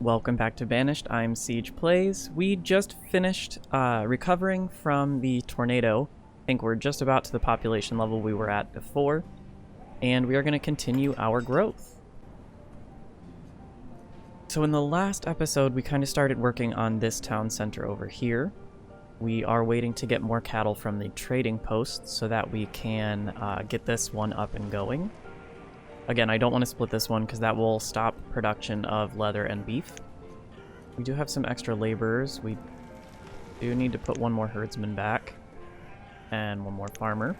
Welcome back to Banished. I'm Siege Plays. We just finished recovering from the tornado. I think we're just about to the population level we were at before, and we are going to continue our growth. So in the last episode, we kind of started working on this town center over here. We are waiting to get more cattle from the trading posts so that we can get this one up and going. Again, I don't want to split this one because that will stop production of leather and beef. We do have some extra laborers. We do need to put one more herdsman back and one more farmer.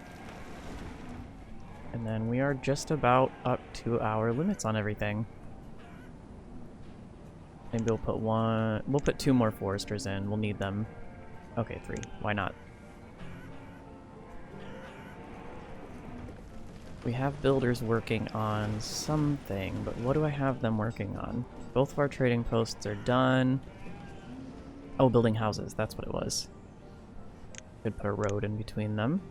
And then we are just about up to our limits on everything. Maybe we'll put two more foresters in. We'll need them. Okay, 3. Why not? We have builders working on something, but what do I have them working on? Both of our trading posts are done. Oh, building houses, that's what it was. Could put a road in between them.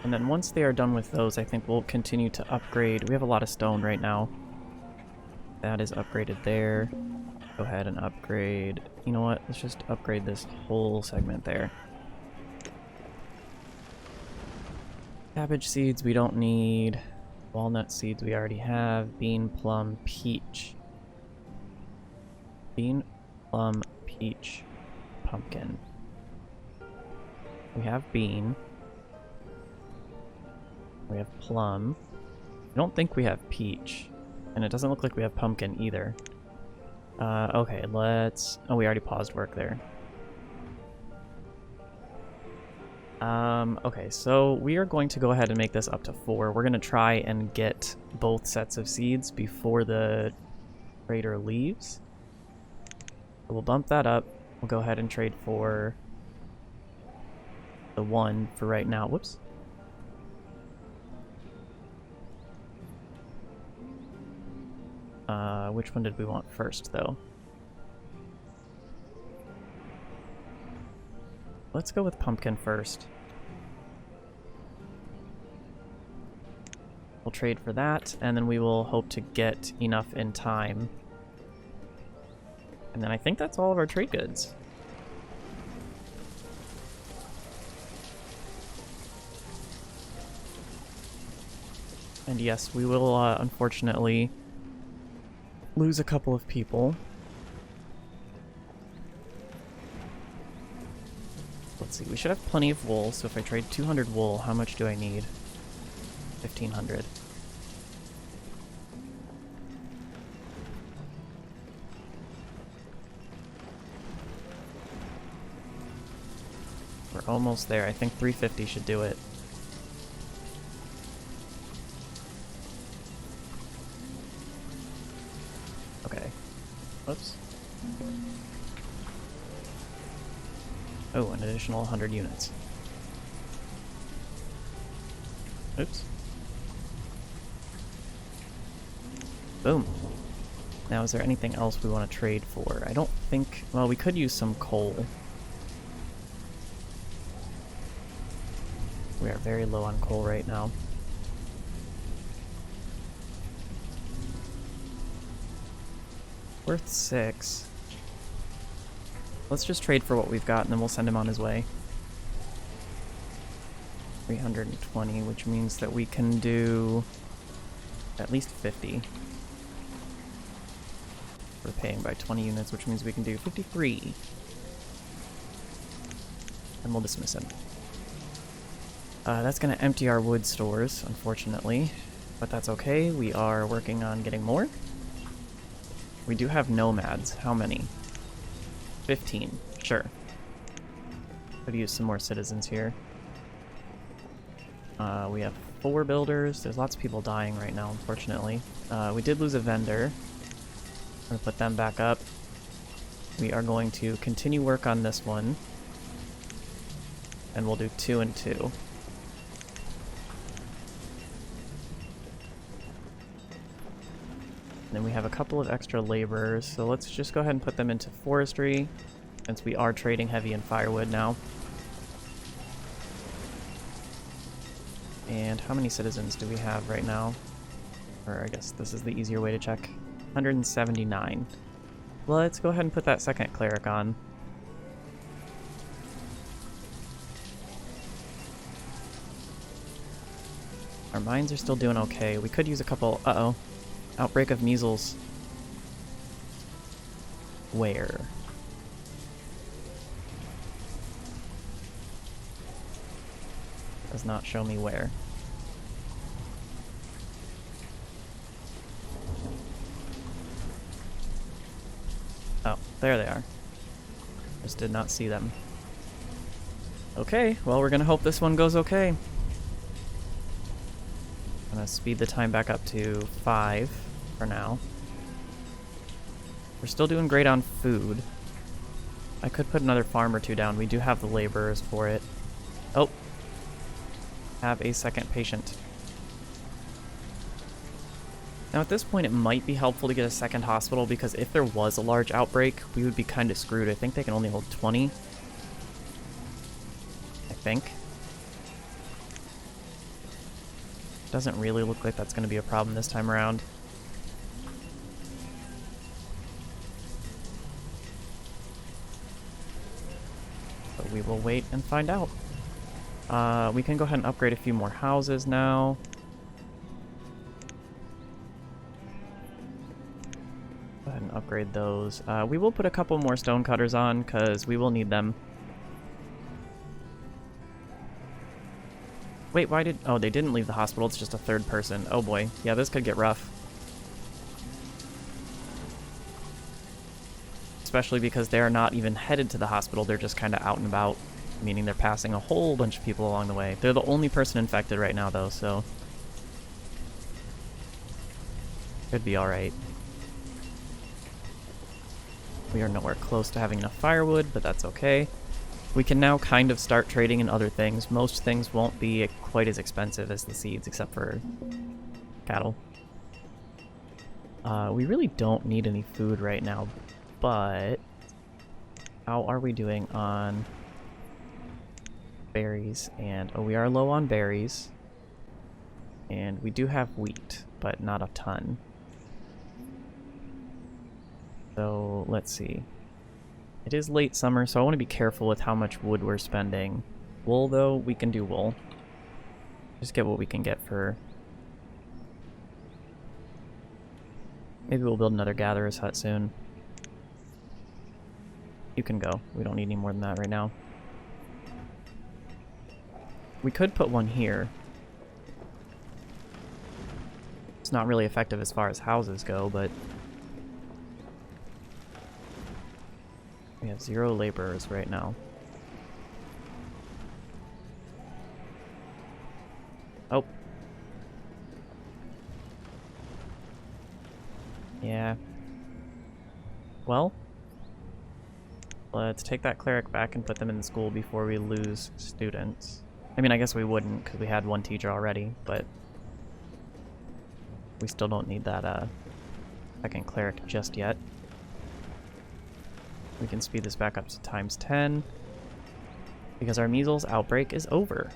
And then once they are done with those, I think we'll continue to upgrade. We have a lot of stone right now. That is upgraded there. Go ahead and upgrade. You know what? Let's just upgrade this whole segment there. Cabbage seeds we don't need. Walnut seeds we already have. Bean, plum, peach. Bean, plum, peach, pumpkin. We have bean. We have plum. I don't think we have peach. And it doesn't look like we have pumpkin either. Okay, let's... Oh, we already paused work there. Okay, so we are going to go ahead and make this up to 4. We're going to try and get both sets of seeds before the trader leaves. So we'll bump that up. We'll go ahead and trade for the 1 for right now. Whoops. Which one did we want first, though? Let's go with pumpkin first. We'll trade for that, and then we will hope to get enough in time. And then I think that's all of our trade goods. And yes, we will, unfortunately, lose a couple of people. Let's see, we should have plenty of wool, so if I trade 200 wool, how much do I need? 1,500. We're almost there. I think 350 should do it. Okay. Whoops. Oh, an additional 100 units. Oops. Boom. Now, is there anything else we want to trade for? I don't think... Well, we could use some coal. We are very low on coal right now. Worth 6. Let's just trade for what we've got, and then we'll send him on his way. 320, which means that we can do at least 50. We're paying by 20 units, which means we can do 53. And we'll dismiss him. That's going to empty our wood stores, unfortunately. But that's okay, we are working on getting more. We do have nomads. How many? 15. Sure. Could use some more citizens here. We have 4 builders. There's lots of people dying right now, unfortunately. We did lose a vendor. I'm going to put them back up. We are going to continue work on this one. And we'll do 2 and 2. Then we have a couple of extra laborers, so let's just go ahead and put them into forestry, since we are trading heavy in firewood now. And how many citizens do we have right now? Or I guess this is the easier way to check. 179. Let's go ahead and put that second cleric on. Our mines are still doing okay. We could use a couple... Uh-oh. Outbreak of measles. Where? Does not show me where. Oh, there they are. Just did not see them. Okay, well, we're gonna hope this one goes okay. I'm gonna speed the time back up to 5 for now. We're still doing great on food. I could put another farm or two down. We do have the laborers for it. Oh. Have a second patient. Now at this point it might be helpful to get a second hospital because if there was a large outbreak, we would be kind of screwed. I think they can only hold 20. I think. Doesn't really look like that's going to be a problem this time around. But we will wait and find out. We can go ahead and upgrade a few more houses now. Go ahead and upgrade those. We will put a couple more stone cutters on because we will need them. Wait, why did... Oh, they didn't leave the hospital. It's just a third person. Oh boy. Yeah, this could get rough. Especially because they're not even headed to the hospital. They're just kind of out and about. Meaning they're passing a whole bunch of people along the way. They're the only person infected right now, though, so... Could be alright. We are nowhere close to having enough firewood, but that's okay. We can now kind of start trading in other things. Most things won't be quite as expensive as the seeds, except for cattle. We really don't need any food right now, but... How are we doing on... berries? And oh, we are low on berries, and we do have wheat, but not a ton. So let's see. It is late summer, so I want to be careful with how much wood we're spending. Wool, though, we can do wool. Just get what we can get for... Maybe we'll build another gatherer's hut soon. You can go. We don't need any more than that right now. We could put one here. It's not really effective as far as houses go, but... We have 0 laborers right now. Oh. Yeah. Well, let's take that cleric back and put them in the school before we lose students. I mean, I guess we wouldn't, because we had one teacher already, but we still don't need that second cleric just yet. We can speed this back up to ×10, because our measles outbreak is over.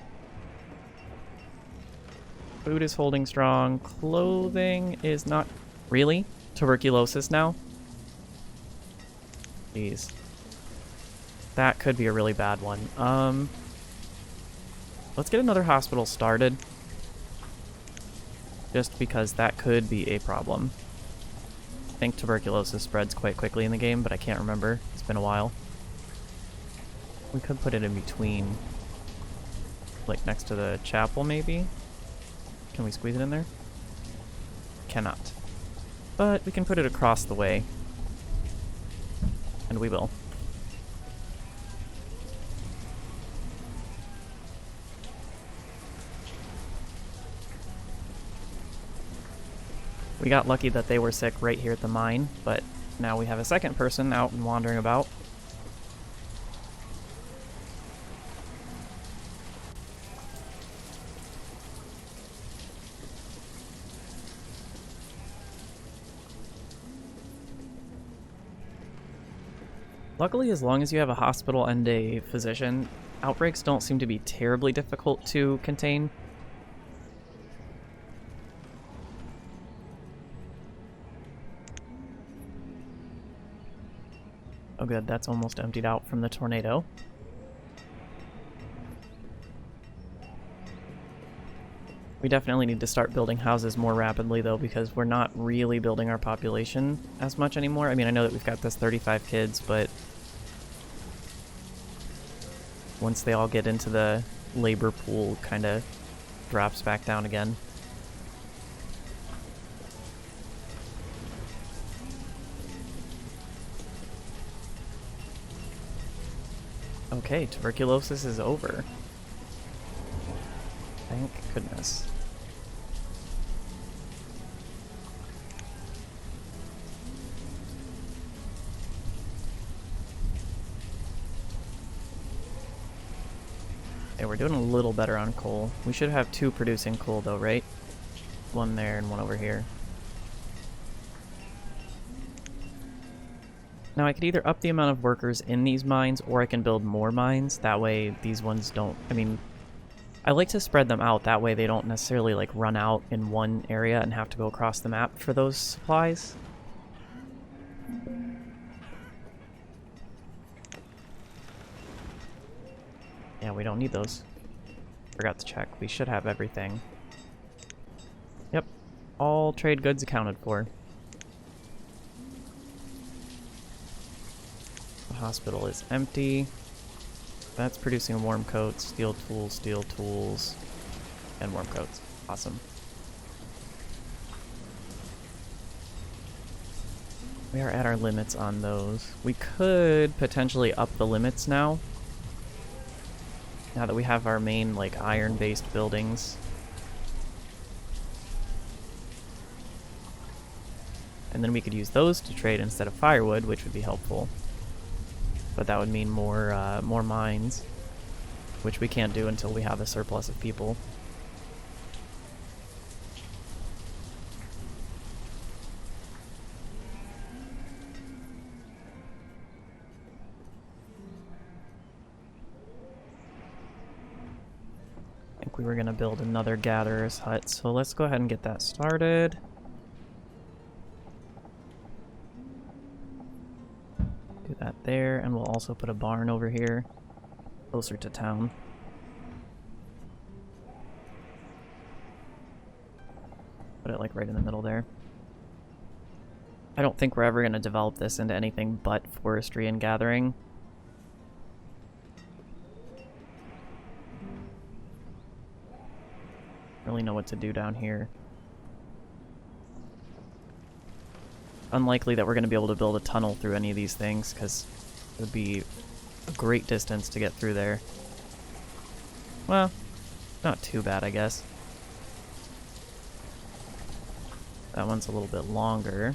Food is holding strong. Clothing is not... Really? Tuberculosis now? Jeez. That could be a really bad one. Let's get another hospital started. Just because that could be a problem. I think tuberculosis spreads quite quickly in the game, but I can't remember. It's been a while. We could put it in between. Like next to the chapel, maybe? Can we squeeze it in there? Cannot. But we can put it across the way. And we will. We got lucky that they were sick right here at the mine, but now we have a second person out and wandering about. Luckily, as long as you have a hospital and a physician, outbreaks don't seem to be terribly difficult to contain. Oh good, that's almost emptied out from the tornado. We definitely need to start building houses more rapidly though, because we're not really building our population as much anymore. I mean, I know that we've got this 35 kids, but once they all get into the labor pool, kind of drops back down again. Okay, tuberculosis is over. Thank goodness. Okay, we're doing a little better on coal. We should have 2 producing coal though, right? One there and one over here. Now I could either up the amount of workers in these mines, or I can build more mines. That way these ones don't... I mean, I like to spread them out. That way they don't necessarily like run out in one area and have to go across the map for those supplies. Yeah, we don't need those. Forgot to check. We should have everything. Yep. All trade goods accounted for. The hospital is empty. That's producing warm coats, steel tools, and warm coats. Awesome. We are at our limits on those. We could potentially up the limits now. Now that we have our main, like, iron-based buildings. And then we could use those to trade instead of firewood, which would be helpful. But that would mean more mines, which we can't do until we have a surplus of people. I think we were going to build another gatherer's hut, so let's go ahead and get that started. Do that there, and we'll also put a barn over here, closer to town. Put it like right in the middle there. I don't think we're ever going to develop this into anything but forestry and gathering. Really know what to do down here. Unlikely that we're going to be able to build a tunnel through any of these things, because it would be a great distance to get through there. Well, not too bad, I guess. That one's a little bit longer.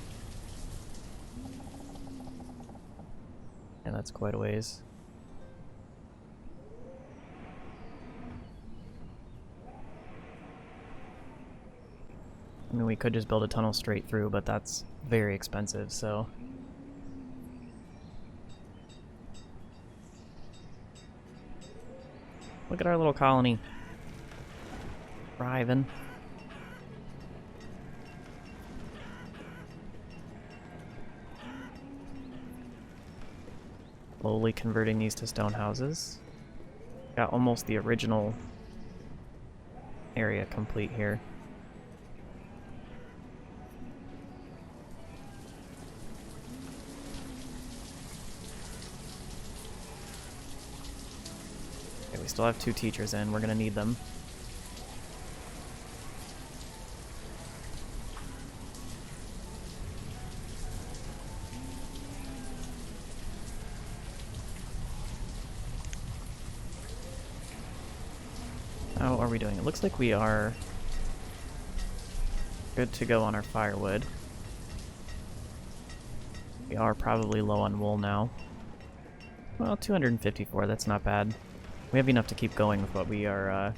And that's quite a ways. I mean, we could just build a tunnel straight through, but that's very expensive, so... Look at our little colony. Thriving. Slowly converting these to stone houses. Got almost the original area complete here. Okay, we still have 2 teachers in. We're gonna need them. How are we doing? It looks like we are good to go on our firewood. We are probably low on wool now. Well, 254, that's not bad. We have enough to keep going with what we are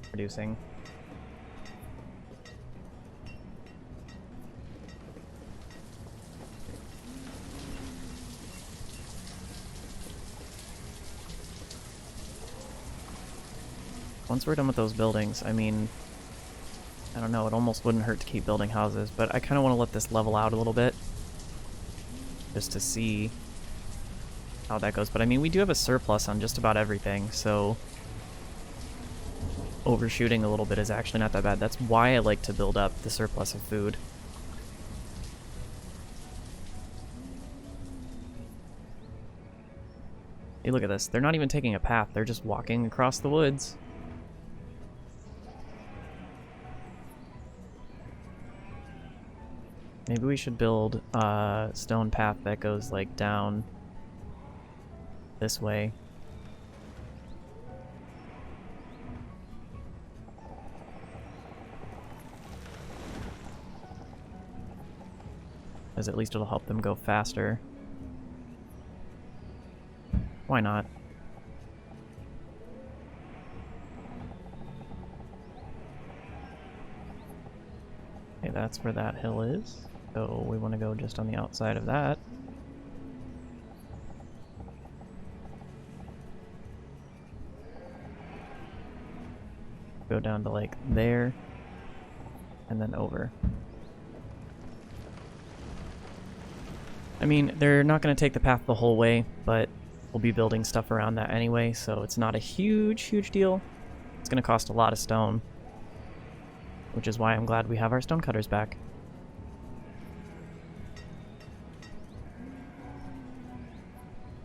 producing. Once we're done with those buildings, I mean, I don't know, it almost wouldn't hurt to keep building houses, but I kind of want to let this level out a little bit, just to see how that goes. But I mean, we do have a surplus on just about everything, so overshooting a little bit is actually not that bad. That's why I like to build up the surplus of food. Hey, look at this. They're not even taking a path. They're just walking across the woods. Maybe we should build a stone path that goes, like, down this way. Because at least it'll help them go faster. Why not? Okay, that's where that hill is. So we want to go just on the outside of that. Go down to like there. And then over. I mean, they're not going to take the path the whole way, but we'll be building stuff around that anyway, so it's not a huge deal. It's going to cost a lot of stone, which is why I'm glad we have our stone cutters back.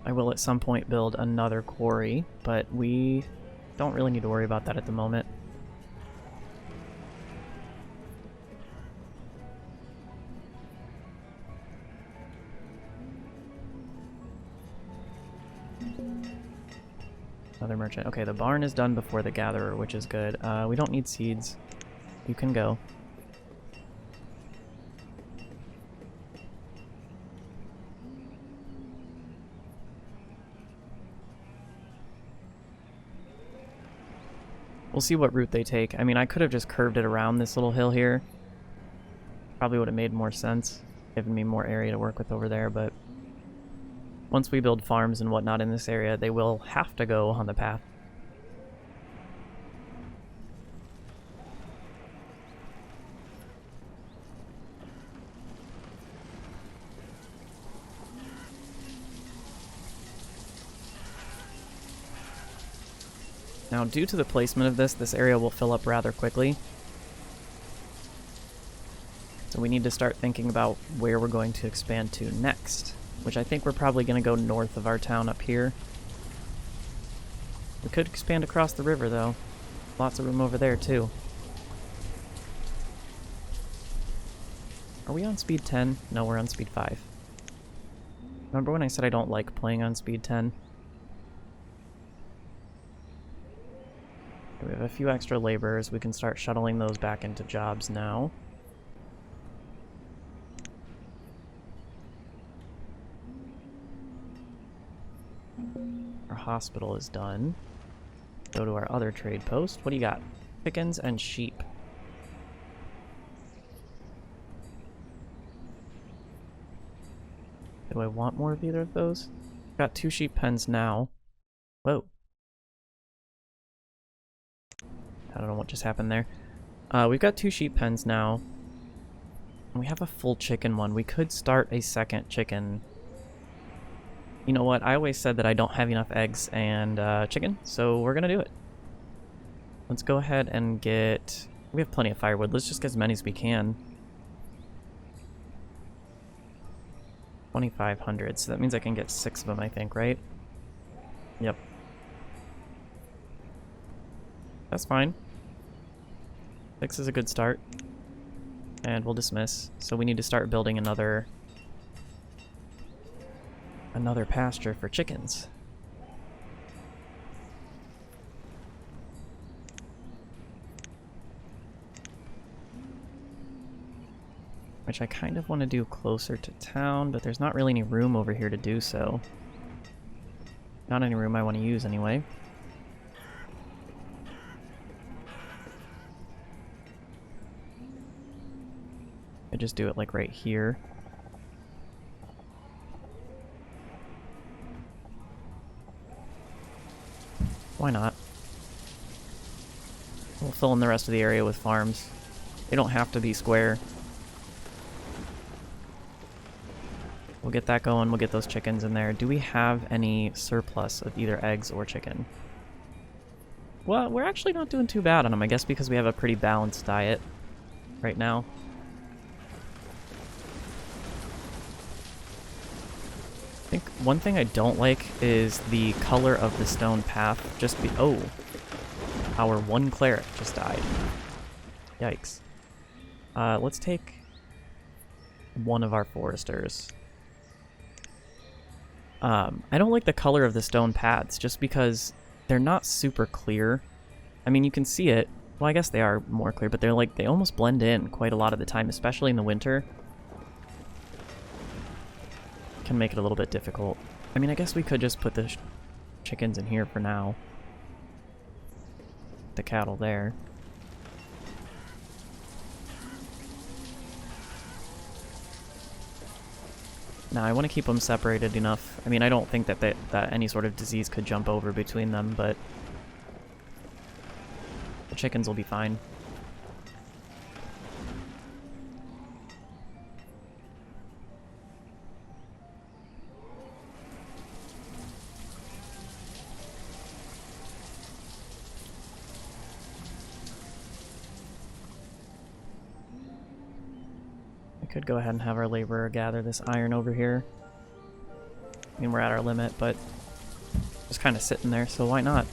I will at some point build another quarry, but we don't really need to worry about that at the moment. Another merchant. Okay, the barn is done before the gatherer, which is good. We don't need seeds. You can go. We'll see what route they take. I mean, I could have just curved it around this little hill here. Probably would have made more sense, given me more area to work with over there, but once we build farms and whatnot in this area, they will have to go on the path. Now, due to the placement of this area will fill up rather quickly. So we need to start thinking about where we're going to expand to next, which I think we're probably going to go north of our town up here. We could expand across the river, though. Lots of room over there, too. Are we on speed 10? No, we're on speed 5. Remember when I said I don't like playing on speed 10? We have a few extra laborers. We can start shuttling those back into jobs now. Our hospital is done. Go to our other trade post. What do you got? Chickens and sheep. Do I want more of either of those? Got 2 sheep pens now. Whoa. I don't know what just happened there. We've got 2 sheep pens now. And we have a full chicken one. We could start a second chicken. You know what? I always said that I don't have enough eggs and chicken, so we're gonna do it. Let's go ahead and get... We have plenty of firewood. Let's just get as many as we can. 2,500, so that means I can get 6 of them, I think, right? Yep. That's fine. 6 is a good start. And we'll dismiss. So we need to start building another pasture for chickens. Which I kind of want to do closer to town, but there's not really any room over here to do so. Not any room I want to use anyway. I just do it like right here. Why not? We'll fill in the rest of the area with farms. They don't have to be square. We'll get that going. We'll get those chickens in there. Do we have any surplus of either eggs or chicken? Well, we're actually not doing too bad on them, I guess, because we have a pretty balanced diet right now. I think one thing I don't like is the color of the stone path. Oh, our one cleric just died. Yikes. Let's take one of our foresters. I don't like the color of the stone paths just because they're not super clear. I mean, you can see it. Well, I guess they are more clear, but they almost blend in quite a lot of the time, especially in the winter. Can make it a little bit difficult. I mean, I guess we could just put the chickens in here for now. The cattle there. Now, I want to keep them separated enough. I mean, I don't think that any sort of disease could jump over between them, but the chickens will be fine. Could go ahead and have our laborer gather this iron over here. I mean, we're at our limit, but just kind of sitting there, so why not?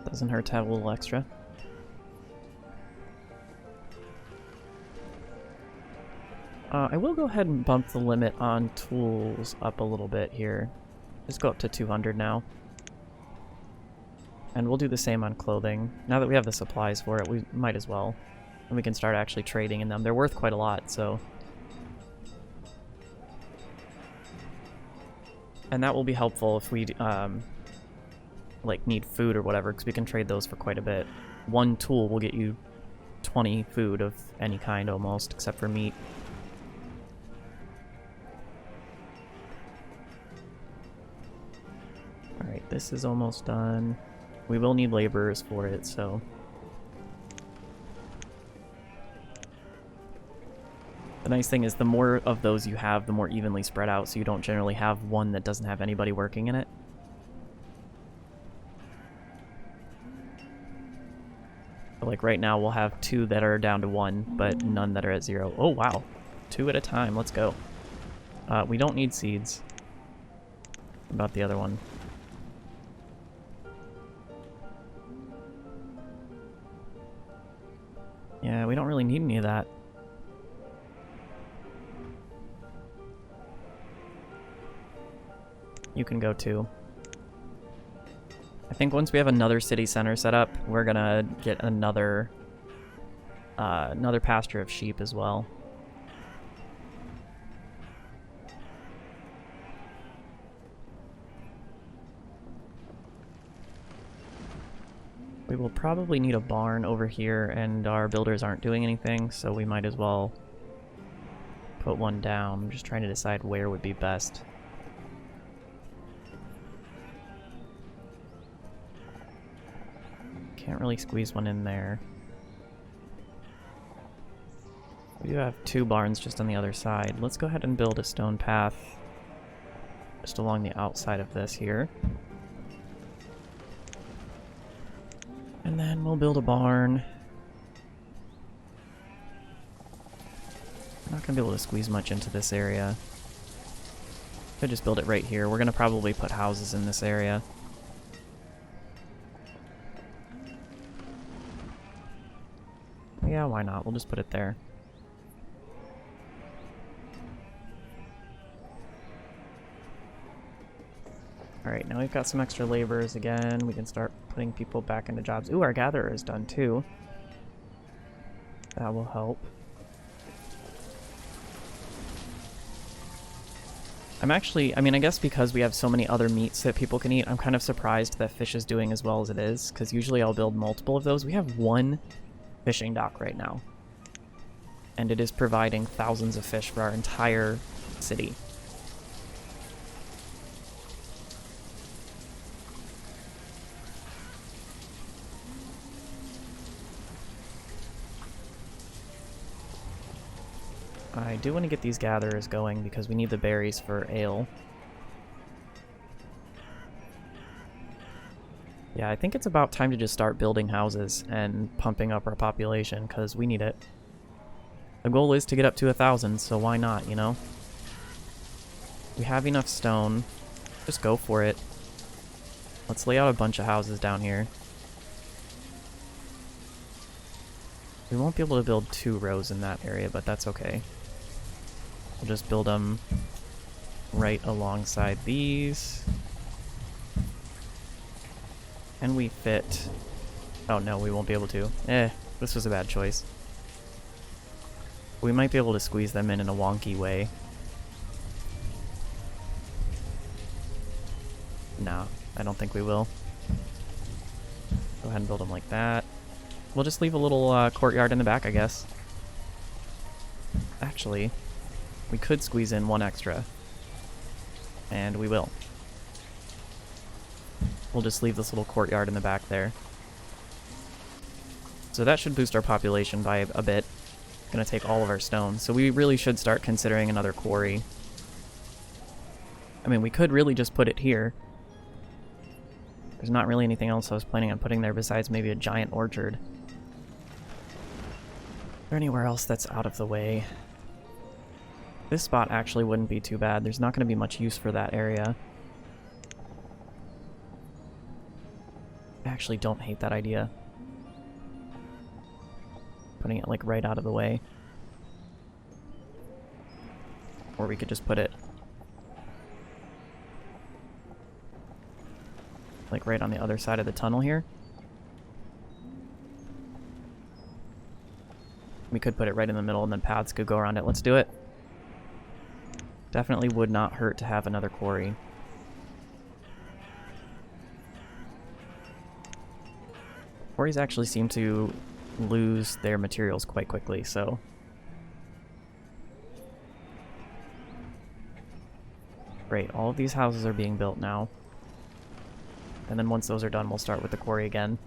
Doesn't hurt to have a little extra. I will go ahead and bump the limit on tools up a little bit here. Just go up to 200 now. And we'll do the same on clothing. Now that we have the supplies for it, we might as well. And we can start actually trading in them. They're worth quite a lot, so... And that will be helpful if we, like, need food or whatever, because we can trade those for quite a bit. One tool will get you 20 food of any kind, almost, except for meat. Alright, this is almost done. We will need laborers for it, so... The nice thing is the more of those you have, the more evenly spread out, so you don't generally have one that doesn't have anybody working in it. But like right now, we'll have 2 that are down to 1, but none that are at 0. Oh, wow. 2 at a time. Let's go. We don't need seeds. What about the other one? Yeah, we don't really need any of that. You can go too. I think once we have another city center set up, we're gonna get another pasture of sheep as well. We will probably need a barn over here, and our builders aren't doing anything, so we might as well put one down. I'm just trying to decide where would be best. Can't really squeeze one in there. We do have 2 barns just on the other side. Let's go ahead and build a stone path just along the outside of this here. And then we'll build a barn. I'm not going to be able to squeeze much into this area. Could just build it right here. We're going to probably put houses in this area. Yeah, why not? We'll just put it there. Alright, now we've got some extra laborers again. We can start putting people back into jobs. Ooh, our gatherer is done too. That will help. I'm actually, I mean, I guess because we have so many other meats that people can eat, I'm kind of surprised that fish is doing as well as it is, because usually I'll build multiple of those. We have 1 fishing dock right now, and it is providing thousands of fish for our entire city. I do want to get these gatherers going because we need the berries for ale. Yeah, I think it's about time to just start building houses and pumping up our population, because we need it. The goal is to get up to 1,000, so why not, you know? We have enough stone. Just go for it. Let's lay out a bunch of houses down here. We won't be able to build 2 rows in that area, but that's okay. We'll just build them right alongside these. Can we fit... Oh no, we won't be able to. This was a bad choice. We might be able to squeeze them in a wonky way. Nah, I don't think we will. Go ahead and build them like that. We'll just leave a little courtyard in the back, I guess. Actually, we could squeeze in 1 extra. And we will. We'll just leave this little courtyard in the back there. So that should boost our population by a bit. It's gonna take all of our stone, so we really should start considering another quarry. I mean, we could really just put it here. There's not really anything else I was planning on putting there besides maybe a giant orchard. Is there anywhere else that's out of the way? This spot actually wouldn't be too bad. There's not going to be much use for that area. I actually don't hate that idea. Putting it like right out of the way. Or we could just put it like right on the other side of the tunnel here. We could put it right in the middle and then paths could go around it. Let's do it. Definitely would not hurt to have another quarry. Quarries actually seem to lose their materials quite quickly, so... Great, all of these houses are being built now. And then once those are done, we'll start with the quarry again.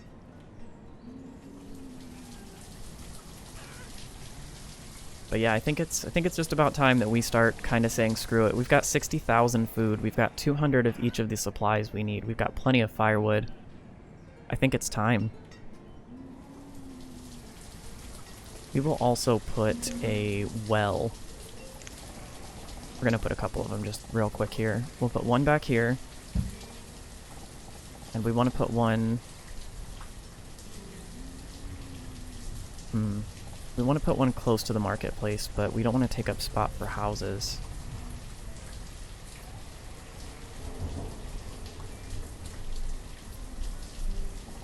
But yeah, I think it's just about time that we start kind of saying screw it. We've got 60,000 food. We've got 200 of each of the supplies we need. We've got plenty of firewood. I think it's time. We will also put a well. We're going to put a couple of them just real quick here. We'll put one back here. And we want to put one... We want to put one close to the marketplace, but we don't want to take up spot for houses.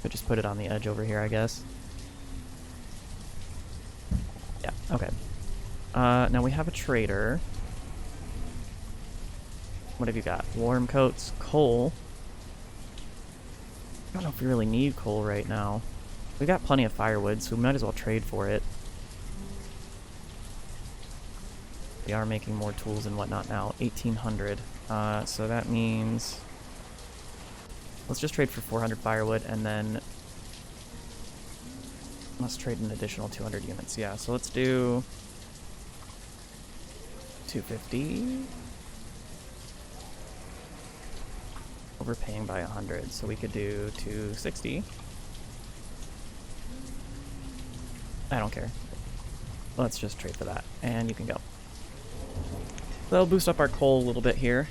Could just put it on the edge over here, I guess. Yeah, okay. Now we have a trader. What have you got? Warm coats, coal. I don't know if we really need coal right now. We got plenty of firewood, so we might as well trade for it. We are making more tools and whatnot now. 1,800. So that means... Let's just trade for 400 firewood, and then... Let's trade an additional 200 units. Yeah, so let's do... 250. Overpaying by 100, so we could do 260. I don't care. Let's just trade for that, and you can go. That'll boost up our coal a little bit here.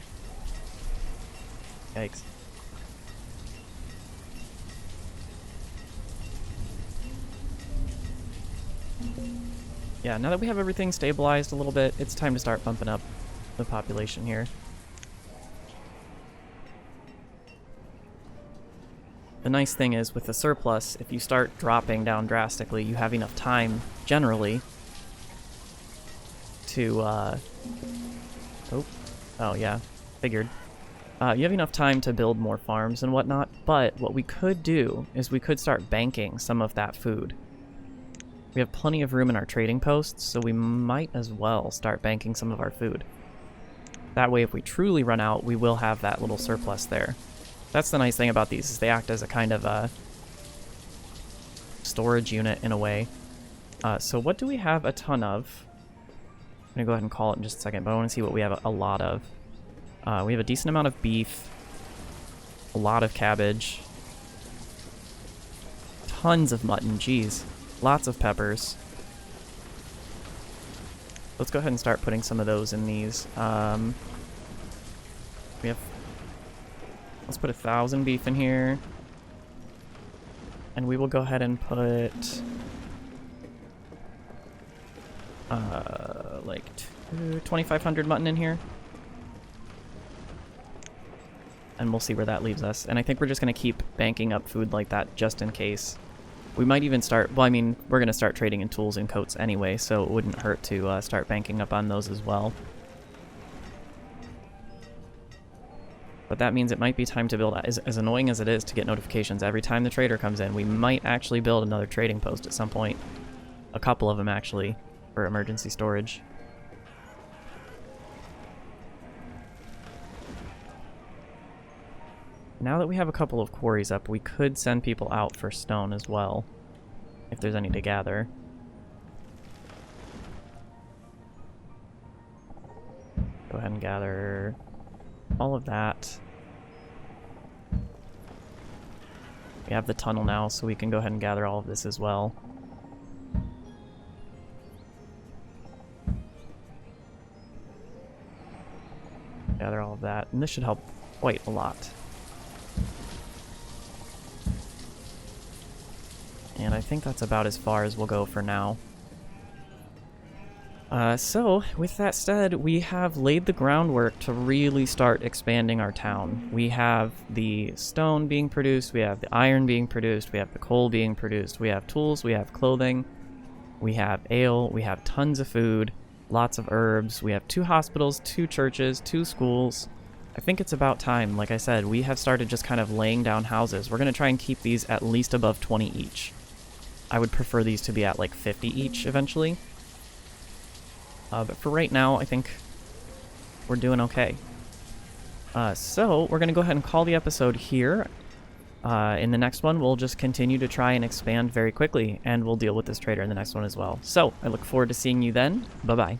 Yikes. Yeah, now that we have everything stabilized a little bit, it's time to start bumping up the population here. The nice thing is, with the surplus, if you start dropping down drastically, you have enough time, generally, to, Oh yeah, figured. You have enough time to build more farms and whatnot, but what we could do is we could start banking some of that food. We have plenty of room in our trading posts, so we might as well start banking some of our food. That way, if we truly run out, we will have that little surplus there. That's the nice thing about these, is they act as a kind of a storage unit in a way. So what do we have a ton of? I'm gonna go ahead and call it in just a second, but I want to see what we have a lot of. We have a decent amount of beef, a lot of cabbage, tons of mutton, geez, lots of peppers. Let's go ahead and start putting some of those in these. Let's put 1,000 beef in here. And we will go ahead and put like 2,500 mutton in here. And we'll see where that leaves us. And I think we're just going to keep banking up food like that just in case. We might even start, well, I mean, we're going to start trading in tools and coats anyway, so it wouldn't hurt to start banking up on those as well. But that means it might be time to build, as annoying as it is to get notifications every time the trader comes in, we might actually build another trading post at some point. A couple of them, actually, for emergency storage. Now that we have a couple of quarries up, we could send people out for stone as well, if there's any to gather. Go ahead and gather all of that. We have the tunnel now, so we can go ahead and gather all of this as well. Gather all of that, and this should help quite a lot. And I think that's about as far as we'll go for now. So, with that said, we have laid the groundwork to really start expanding our town. We have the stone being produced, we have the iron being produced, we have the coal being produced, we have tools, we have clothing, we have ale, we have tons of food, lots of herbs, we have 2 hospitals, 2 churches, 2 schools. I think it's about time. Like I said, we have started just kind of laying down houses. We're going to try and keep these at least above 20 each. I would prefer these to be at like 50 each eventually. But for right now, I think we're doing okay. So we're going to go ahead and call the episode here. In the next one, we'll just continue to try and expand very quickly, and we'll deal with this trader in the next one as well. So I look forward to seeing you then. Bye-bye.